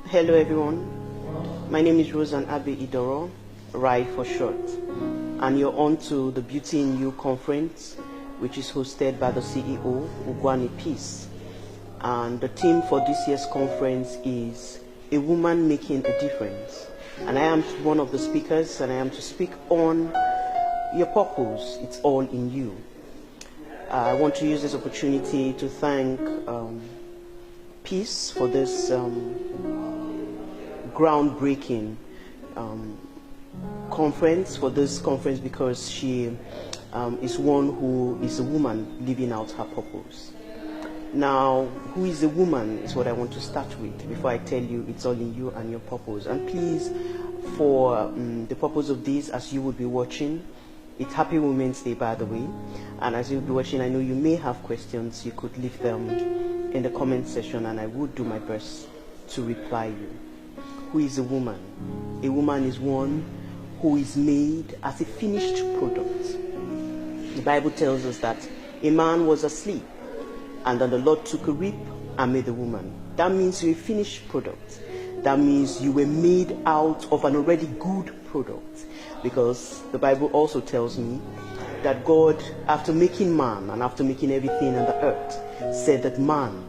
Hello everyone, my name is Rosan Abe Idoro, RAI for short, and you're on to the Beauty in You conference, which is hosted by the CEO, Ugwani Peace. And the theme for this year's conference is A Woman Making a Difference. And I am one of the speakers, and I am to speak on your purpose, it's all in you. I want to use this opportunity to thank Peace for this groundbreaking conference, because she is one who is a woman living out her purpose. Now, who is a woman is what I want to start with before I tell you it's all in you and your purpose. And please, for the purpose of this, as you will be watching, it's Happy Women's Day, by the way, and as you'll be watching, I know you may have questions. You could leave them in the comment section, and I would do my best to reply you. Who is a woman? A woman is one who is made as a finished product. The Bible tells us that a man was asleep, and then the Lord took a rib and made a woman. That means you're a finished product. That means you were made out of an already good product. Because the Bible also tells me that God, after making man and after making everything on the earth, said that man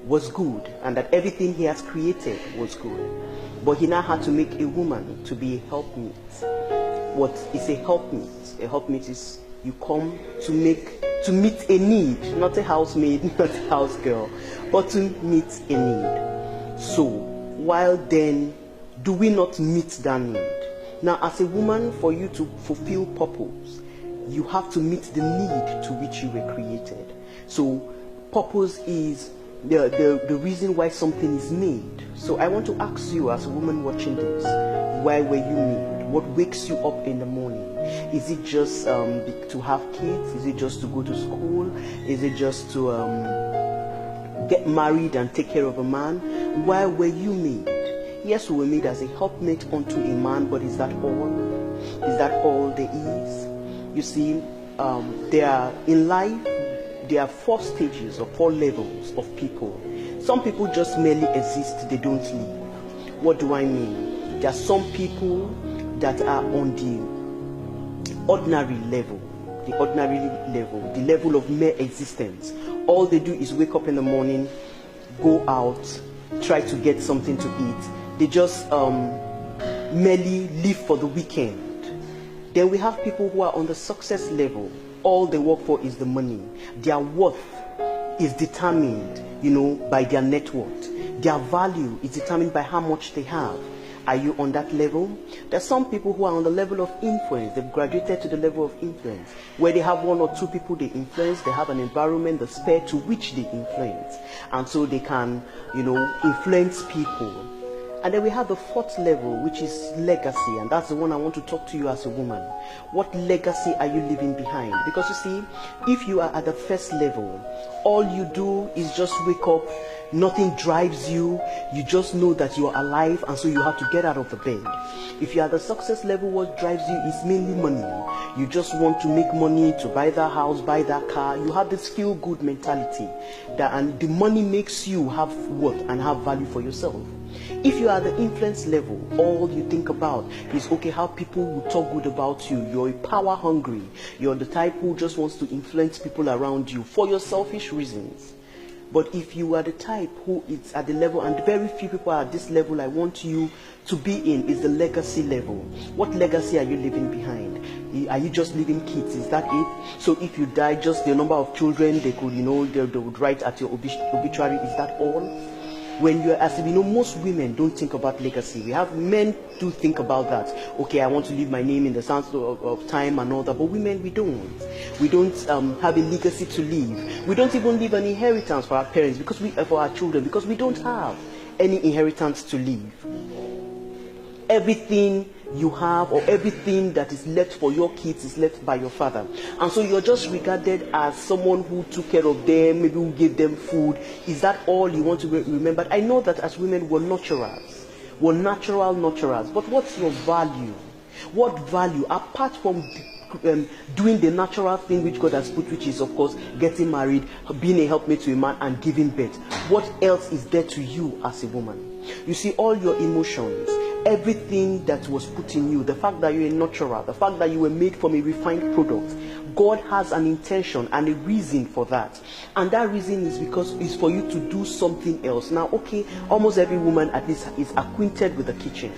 was good and that everything he has created was good. But he now had to make a woman to be a helpmeet. What is a helpmeet? A helpmeet is you come to meet a need, not a housemaid, not a house girl, but to meet a need. So, while then do we not meet that need? Now, as a woman, for you to fulfill purpose, you have to meet the need to which you were created. So, purpose is the reason why something is made. So, I want to ask you, as a woman watching this, why were you made? What wakes you up in the morning? Is it just to have kids? Is it just to go to school? Is it just to get married and take care of a man? Why were you made? Yes, we were made as a helpmate unto a man, but is that all? Is that all there is? You see, in life, there are 4 stages or 4 levels of people. Some people just merely exist, they don't live. What do I mean? There are some people that are on the ordinary level, the level of mere existence. All they do is wake up in the morning, go out, try to get something to eat. They just merely live for the weekend. Then we have people who are on the success level. All they work for is the money. Their worth is determined, by their net worth. Their value is determined by how much they have. Are you on that level? There are some people who are on the level of influence. They've graduated to the level of influence, where they have 1 or 2 people they influence. They have an environment, the sphere to which they influence. And so they can, influence people. And then we have the 4th level, which is legacy, and that's the one I want to talk to you as a woman. What legacy are you leaving behind? Because you see, if you are at the 1st level, all you do is just wake up, nothing drives you, you just know that you are alive, and so you have to get out of the bed. If you are at the success level, what drives you is mainly money. You just want to make money to buy that house, buy that car. You have this feel-good mentality, and the money makes you have worth and have value for yourself. If you are at the influence level, all you think about is, okay, how people will talk good about you. You're power hungry. You're the type who just wants to influence people around you for your selfish reasons. But if you are the type who is at the level, and very few people are at this level I want you to be in, is the legacy level. What legacy are you leaving behind? Are you just leaving kids? Is that it? So if you die, just the number of children they could, they would write at your obituary, is that all? When you're as most women don't think about legacy. We have men do think about that. Okay, I want to leave my name in the sands of time and all that. But women, we don't. We don't have a legacy to leave. We don't even leave an inheritance for our parents, for our children, because we don't have any inheritance to leave. Everything you have, or everything that is left for your kids, is left by your father. And so you're just regarded as someone who took care of them, maybe who gave them food. Is that all you want to remember? I know that as women, we're nurturers. We're natural nurturers. But what's your value? What value, apart from doing the natural thing which God has put, which is of course getting married, being a helpmate to a man and giving birth? What else is there to you as a woman? You see, all your emotions, everything that was put in you, the fact that you're a nurturer, the fact that you were made from a refined product, God has an intention and a reason for that. And that reason is because it's for you to do something else. Now, okay, almost every woman at least is acquainted with the kitchen.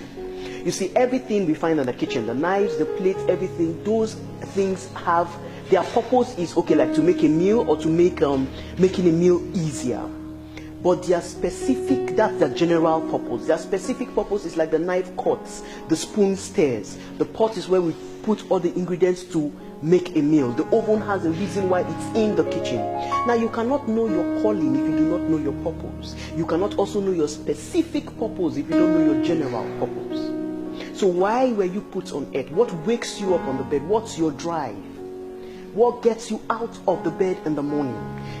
You see, everything we find in the kitchen, the knives, the plates, everything, those things have, their purpose is, okay, like to make a meal or to make making a meal easier. But their specific, that's the general purpose. Their specific purpose is like the knife cuts, the spoon stirs, the pot is where we put all the ingredients to make a meal. The oven has a reason why it's in the kitchen. Now, you cannot know your calling if you do not know your purpose. You cannot also know your specific purpose if you don't know your general purpose. So why were you put on earth? What wakes you up on the bed? What's your drive? What gets you out of the bed in the morning?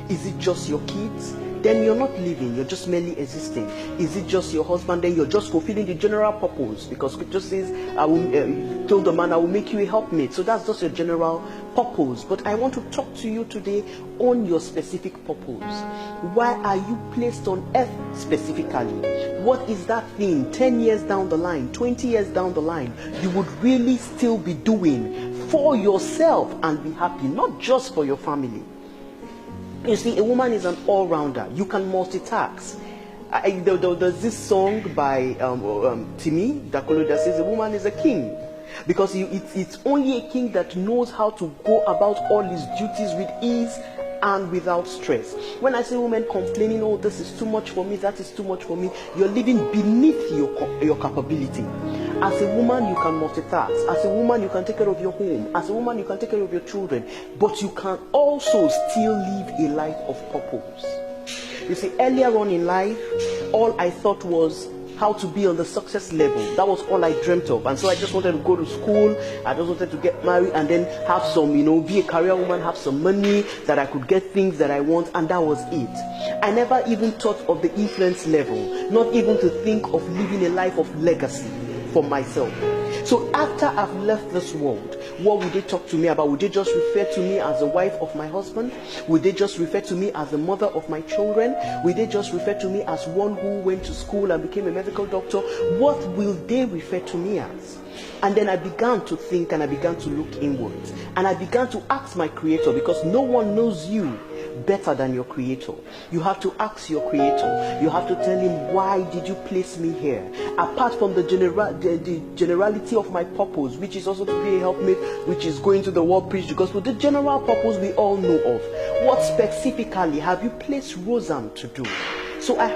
Is it just your kids? Then you're not living, you're just merely existing. Is it just your husband? Then you're just fulfilling the general purpose, because it just says, I will told the man, I will make you a helpmate. So that's just your general purpose. But I want to talk to you today on your specific purpose. Why are you placed on earth specifically? What is that thing 10 years down the line, 20 years down the line, you would really still be doing for yourself and be happy, not just for your family? You see, a woman is an all-rounder. You can multitask. There's this song by Timi Dakolo that says a woman is a king. Because it's only a king that knows how to go about all his duties with ease and without stress. When I see women complaining, oh, this is too much for me, that is too much for me, you're living beneath your capability. As a woman, you can multitask. As a woman, you can take care of your home. As a woman, you can take care of your children. But you can also still live a life of purpose. You see, earlier on in life, all I thought was how to be on the success level. That was all I dreamt of. And so I just wanted to go to school. I just wanted to get married and then have some, be a career woman, have some money that I could get things that I want. And that was it. I never even thought of the influence level, not even to think of living a life of legacy for myself. So after I've left this world, what would they talk to me about? Would they just refer to me as the wife of my husband? Would they just refer to me as the mother of my children? Would they just refer to me as one who went to school and became a medical doctor? What will they refer to me as? And then I began to think and I began to look inwards. And I began to ask my Creator, because no one knows you better than your Creator. You have to ask your Creator. You have to tell him, why did you place me here? Apart from the generality of my purpose, which is also to be a helpmate, which is going to the world preach the gospel, the general purpose we all know of. What specifically have you placed Roseanne to do? So I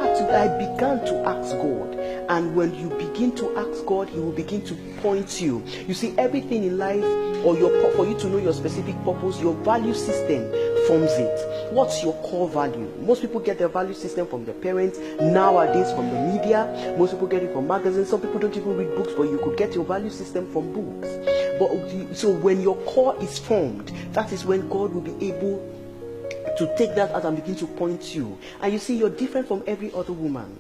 began to ask God. And when you begin to ask God, he will begin to point you. You see, everything in life, or for you to know your specific purpose, your value system forms it. What's your core value? Most people get their value system from their parents, nowadays from the media. Most people get it from magazines. Some people don't even read books, but you could get your value system from books. So when your core is formed, that is when God will be able to take that out and begin to point you. And you see, you're different from every other woman,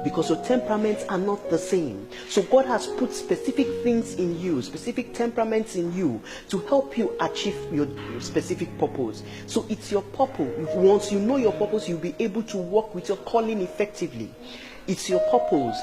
because your temperaments are not the same. So God has put specific things in you, specific temperaments in you, to help you achieve your specific purpose. So it's your purpose. Once you know your purpose, you'll be able to work with your calling effectively. It's your purpose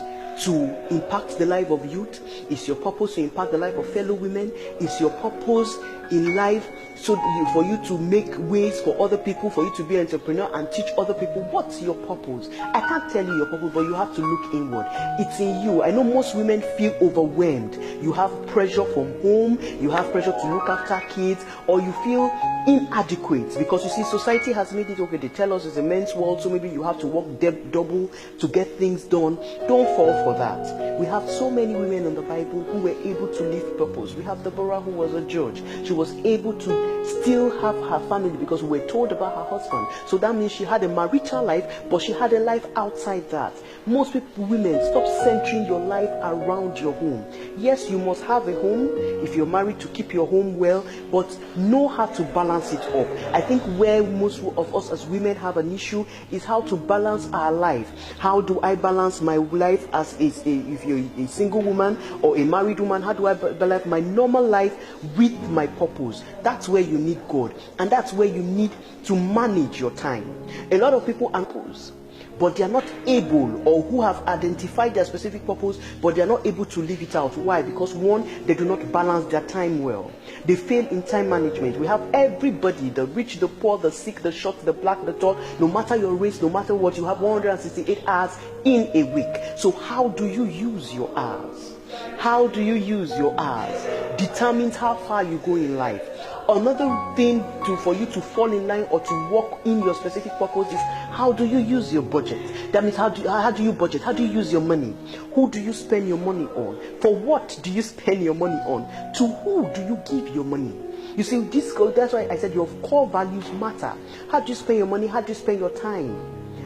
to impact the life of youth. It's your purpose to impact the life of fellow women. It's your purpose in life for you to make ways for other people, for you to be an entrepreneur and teach other people. What's your purpose? I can't tell you your purpose, but you have to look inward. It's in you. I know most women feel overwhelmed. You have pressure from home, you have pressure to look after kids, or you feel inadequate because you see society has made it okay. They tell us it's a men's world, so maybe you have to work double to get things done. Don't fall for that. We have so many women in the Bible who were able to live purpose. We have Deborah, who was a judge. She was able to still have her family because we were told about her husband. So that means she had a marital life, but she had a life outside that. Most people, women, stop centering your life around your home. Yes, you must have a home if you're married to keep your home well, but know how to balance it up. I think where most of us as women have an issue is how to balance our life. How do I balance my life as if you're a single woman or a married woman? How do I balance my normal life with my purpose? That's where you need God, and that's where you need to manage your time. A lot of people are purpose. but they are not able, or who have identified their specific purpose, but they are not able to live it out. Why? Because one, they do not balance their time well. They fail in time management. We have everybody, the rich, the poor, the sick, the short, the black, the tall, no matter your race, no matter what, you have 168 hours in a week. So how do you use your hours? How do you use your hours? Determines how far you go in life. Another thing for you to fall in line or to walk in your specific purpose is, how do you use your budget? That means how do you budget? How do you use your money? Who do you spend your money on? For what do you spend your money on? To who do you give your money? You see, that's why I said your core values matter. How do you spend your money? How do you spend your time?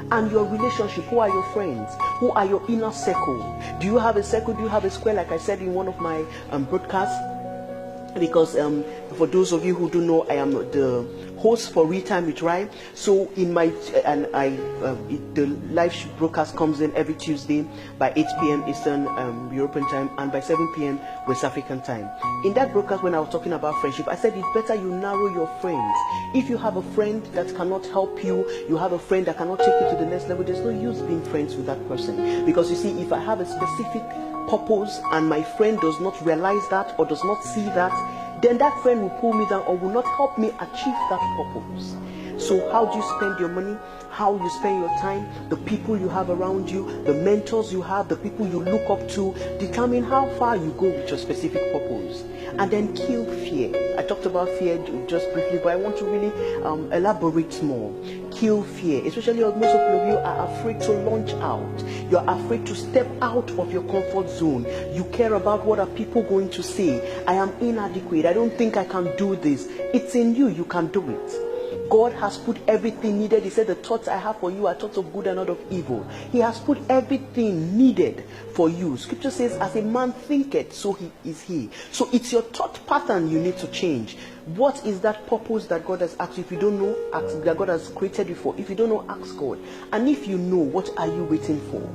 And your relationship, who are your friends? Who are your inner circle? Do you have a circle? Do you have a square, like I said in one of my broadcasts? Because for those of you who don't know, I am the host for Real Time with Rai. So in my the live broadcast comes in every Tuesday by 8 p.m. Eastern European time and by 7 p.m. West African time. In that broadcast, when I was talking about friendship, I said it's better you narrow your friends. If you have a friend that cannot help you, you have a friend that cannot take you to the next level, there's no use being friends with that person. Because you see, if I have a specific purpose and my friend does not realize that or does not see that, then that friend will pull me down or will not help me achieve that purpose. So how do you spend your money? How you spend your time, the people you have around you, the mentors you have, the people you look up to, determine how far you go with your specific purpose. And then kill fear. I talked about fear just briefly, but I want to really elaborate more. Kill fear, especially most of you are afraid to launch out. You're afraid to step out of your comfort zone. You care about what are people going to say. I am inadequate. I don't think I can do this. It's in you. You can do it. God has put everything needed. He said the thoughts I have for you are thoughts of good and not of evil. He has put everything needed for you. Scripture says, as a man thinketh, so he is he. So it's your thought pattern you need to change. What is that purpose that God has asked you? If you don't know, ask, that God has created you for. If you don't know, ask God. And if you know, what are you waiting for?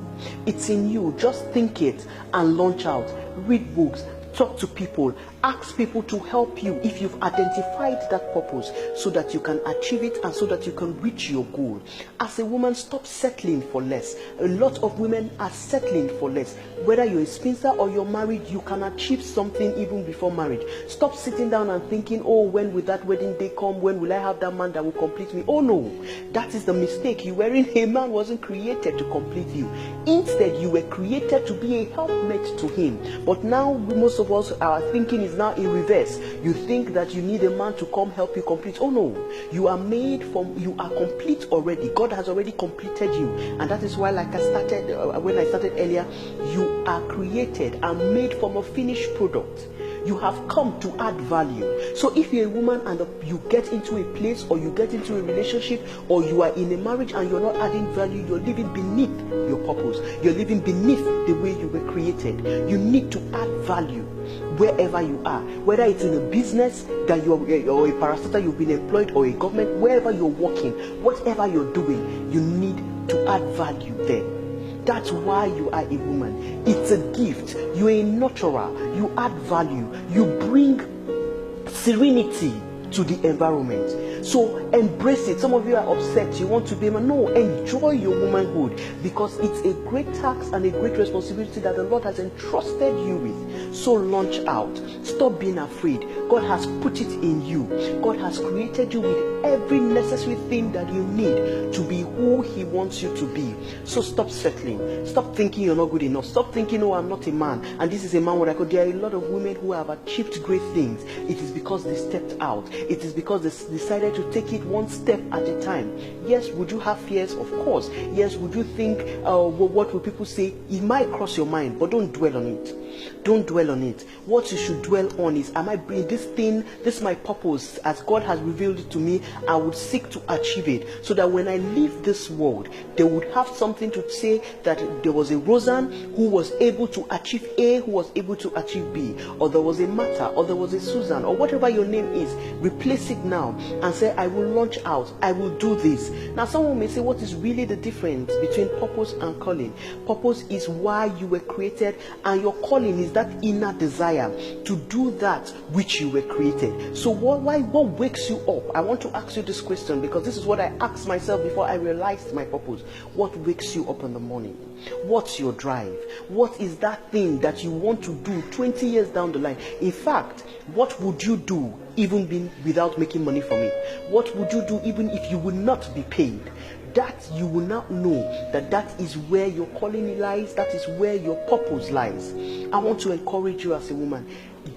It's in you. Just think it and launch out. Read books. Talk to people, ask people to help you if you've identified that purpose, so that you can achieve it and so that you can reach your goal. As a woman, stop settling for less. A lot of women are settling for less. Whether you're a spinster or you're married, you can achieve something even before marriage. Stop sitting down and thinking, oh, when will that wedding day come? When will I have that man that will complete me? Oh no, that is the mistake. You weren't, a man wasn't created to complete you. Instead, you were created to be a helpmate to him. But now, most of us, our thinking is now in reverse. You think that you need a man to come help you complete. Oh no, you are made from, you are complete already. God has already completed you. And that is why, like I started, when I started earlier, you are created and made from a finished product. You have come to add value. So if you're a woman and you get into a place, or you get into a relationship, or you are in a marriage and you're not adding value, you're living beneath your purpose. You're living beneath the way you were created. You need to add value wherever you are. Whether it's in a business that you're, or a parastatal, you've been employed, or a government, wherever you're working, whatever you're doing, you need to add value there. That's why you are a woman. It's a gift. You're a nurturer. You add value. You bring serenity to the environment. So embrace it. Some of you are upset. You want to be a man. No, enjoy your womanhood, because it's a great task and a great responsibility that the Lord has entrusted you with. So launch out. Stop being afraid. God has put it in you. God has created you with every necessary thing that you need to be who He wants you to be. So stop settling. Stop thinking you're not good enough. Stop thinking, oh, I'm not a man, and this is a man what I could. There are a lot of women who have achieved great things. It is because they stepped out. It is because they decided to take it one step at a time. Yes, would you have fears? Of course. Yes, would you think, what will people say? It might cross your mind, but don't dwell on it. Don't dwell on it. What you should dwell on is, am I bringing this thing, this is my purpose, as God has revealed it to me, I would seek to achieve it, so that when I leave this world, they would have something to say that there was a Roseanne who was able to achieve A, who was able to achieve B, or there was a Martha, or there was a Susan, or whatever your name is. Replace it now and say, I will launch out, I will do this. Now someone may say, what is really the difference between purpose and calling? Purpose is why you were created, and your calling calling is that inner desire to do that which you were created. So what wakes you up? I want to ask you this question, because this is what I asked myself before I realized my purpose. What wakes you up in the morning? What's your drive? What is that thing that you want to do 20 years down the line? In fact, what would you do even without making money from it? What would you do even if you would not be paid? That you will not know that is where your calling lies, that is where your purpose lies. I want to encourage you as a woman,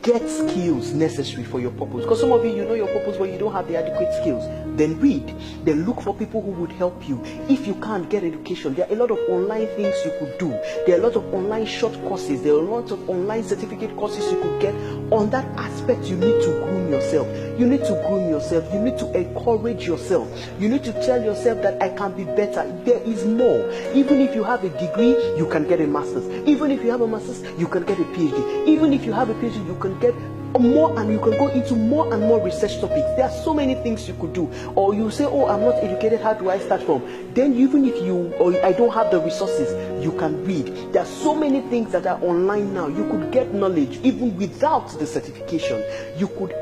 get skills necessary for your purpose. Because some of you know your purpose, but you don't have the adequate skills. Then read. Then look for people who would help you. If you can't get education, there are a lot of online things you could do. There are a lot of online short courses. There are a lot of online certificate courses you could get. On that aspect, you need to groom yourself. You need to groom yourself. You need to encourage yourself. You need to tell yourself that I can be better. There is more. Even if you have a degree, you can get a master's. Even if you have a master's, you can get a PhD. Even if you have a PhD, you can get more, and you can go into more and more research topics. There are so many things you could do. Or you say, oh, I'm not educated, how do I start from? Then even if I don't have the resources, you can read. There are so many things that are online now. You could get knowledge even without the certification. You could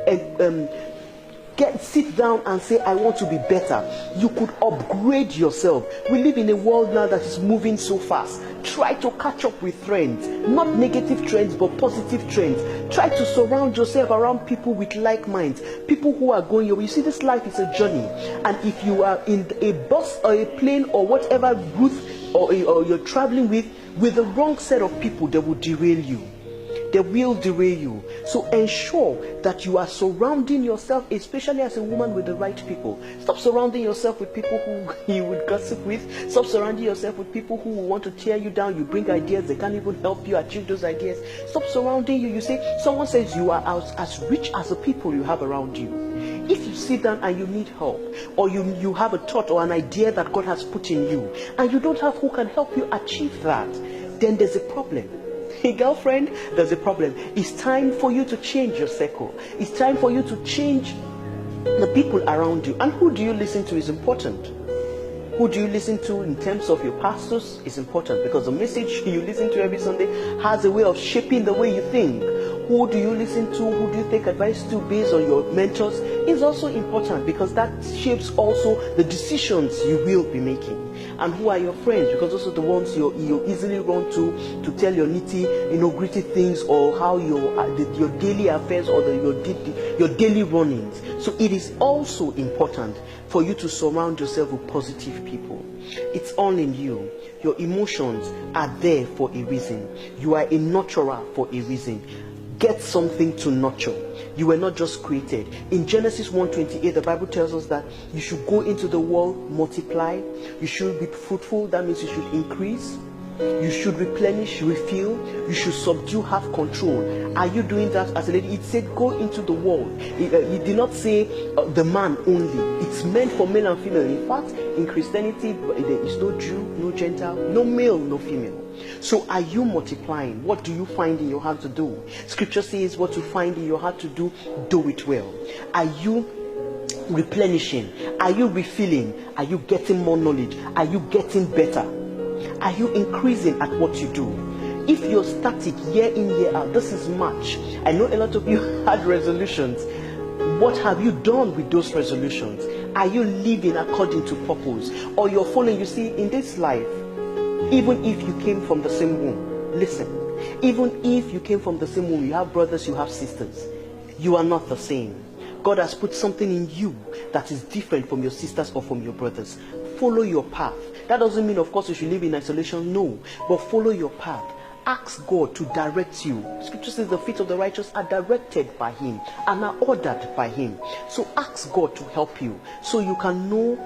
sit down and say, I want to be better. You could upgrade yourself. We live in a world now that is moving so fast. Try to catch up with trends, not negative trends, but positive trends. Try to surround yourself around people with like minds, people who are going your way. You see, this life is a journey, and if you are in a bus or a plane or whatever route or you're traveling with the wrong set of people, they will derail you. They will derail you. So ensure that you are surrounding yourself, especially as a woman, with the right people. Stop surrounding yourself with people who you would gossip with. Stop surrounding yourself with people who want to tear you down. You bring ideas, they can't even help you achieve those ideas. Stop surrounding you. You say, someone says you are as rich as the people you have around you. If you sit down and you need help, or you have a thought or an idea that God has put in you, and you don't have who can help you achieve that, then there's a problem. Hey girlfriend, there's a problem. It's time for you to change your circle. It's time for you to change the people around you. And who do you listen to is important. Who do you listen to in terms of your pastors is important, because the message you listen to every Sunday has a way of shaping the way you think. Who do you listen to? Who do you take advice to based on your mentors is also important, because that shapes also the decisions you will be making. And who are your friends? Because those are the ones you easily run to tell your gritty things, or how your daily affairs, or your daily runnings. So it is also important for you to surround yourself with positive people. It's all in you. Your emotions are there for a reason. You are a nurturer for a reason. Get something to nurture. You were not just created. In Genesis 1:28, the Bible tells us that you should go into the world, multiply. You should be fruitful. That means you should increase. You should replenish, refill. You should subdue, have control. Are you doing that as a lady? It said go into the world. It did not say the man only. It's meant for male and female. In fact, in Christianity, there is no Jew, no Gentile, no male, no female. So are you multiplying? What do you find in your heart to do? Scripture says what you find in your heart to do, do it well. Are you replenishing? Are you refilling? Are you getting more knowledge? Are you getting better? Are you increasing at what you do? If you're static year in, year out, this is March. I know a lot of you had resolutions. What have you done with those resolutions? Are you living according to purpose? Or you're following? You see, in this life, even if you came from the same womb, listen, even if you came from the same womb, you have brothers, you have sisters, you are not the same. God has put something in you that is different from your sisters or from your brothers. Follow your path. That doesn't mean, of course, you should live in isolation, no, but follow your path. Ask God to direct you. Scripture says the feet of the righteous are directed by Him and are ordered by Him. So ask God to help you, so you can know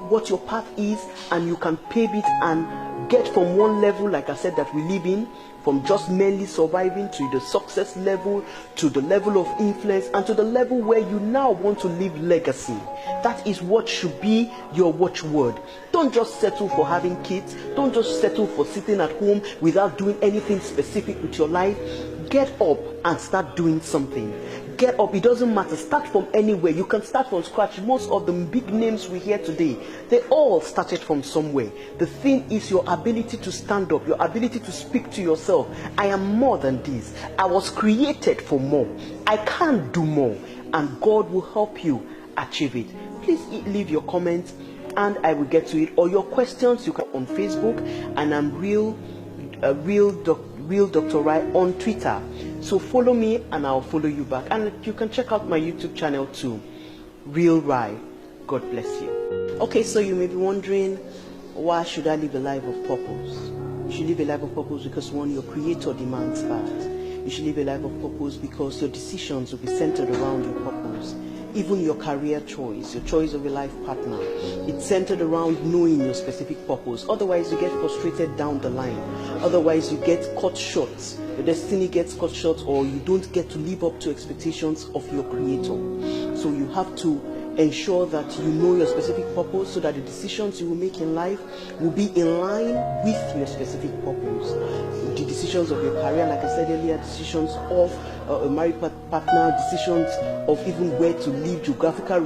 what your path is, and you can pave it and get from one level, like I said, that we live in, from just merely surviving, to the success level, to the level of influence, and to the level where you now want to leave legacy. That is what should be your watchword. Don't just settle for having kids. Don't just settle for sitting at home without doing anything specific with your life. Get up and start doing something. Get up. It doesn't matter. Start from anywhere. You can start from scratch. Most of the big names we hear today, they all started from somewhere. The thing is your ability to stand up, your ability to speak to yourself. I am more than this. I was created for more. I can do more. And God will help you achieve it. Please leave your comments and I will get to it. Or your questions, you can on Facebook, and I'm Real Dr. Rai on Twitter. So follow me and I'll follow you back. And you can check out my YouTube channel too, Real Rai. God bless you. Okay, so you may be wondering, why should I live a life of purpose? You should live a life of purpose because, one, your Creator demands that. You should live a life of purpose because your decisions will be centered around your purpose. Even your career choice, your choice of a life partner, it's centered around knowing your specific purpose. Otherwise, you get frustrated down the line. Otherwise, you get cut short. Your destiny gets cut short, or you don't get to live up to expectations of your Creator. So you have to ensure that you know your specific purpose so that the decisions you will make in life will be in line with your specific purpose. The decisions of your career, like I said earlier, decisions of a married partner, decisions of even where to live, geographical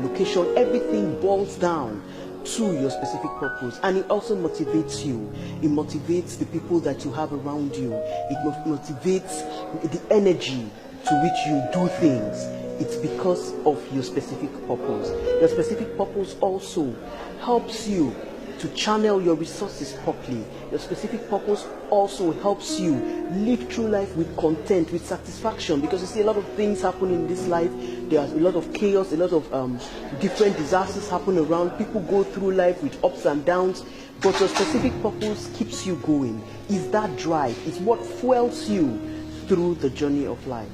location, everything boils down to your specific purpose. And it also motivates you. It motivates the people that you have around you. It motivates the energy to which you do things. It's because of your specific purpose. Your specific purpose also helps you to channel your resources properly. Your specific purpose also helps you live through life with content, with satisfaction, because you see a lot of things happen in this life. There's a lot of chaos, a lot of different disasters happen around. People go through life with ups and downs, but your specific purpose keeps you going. Is that drive? It's what fuels you through the journey of life.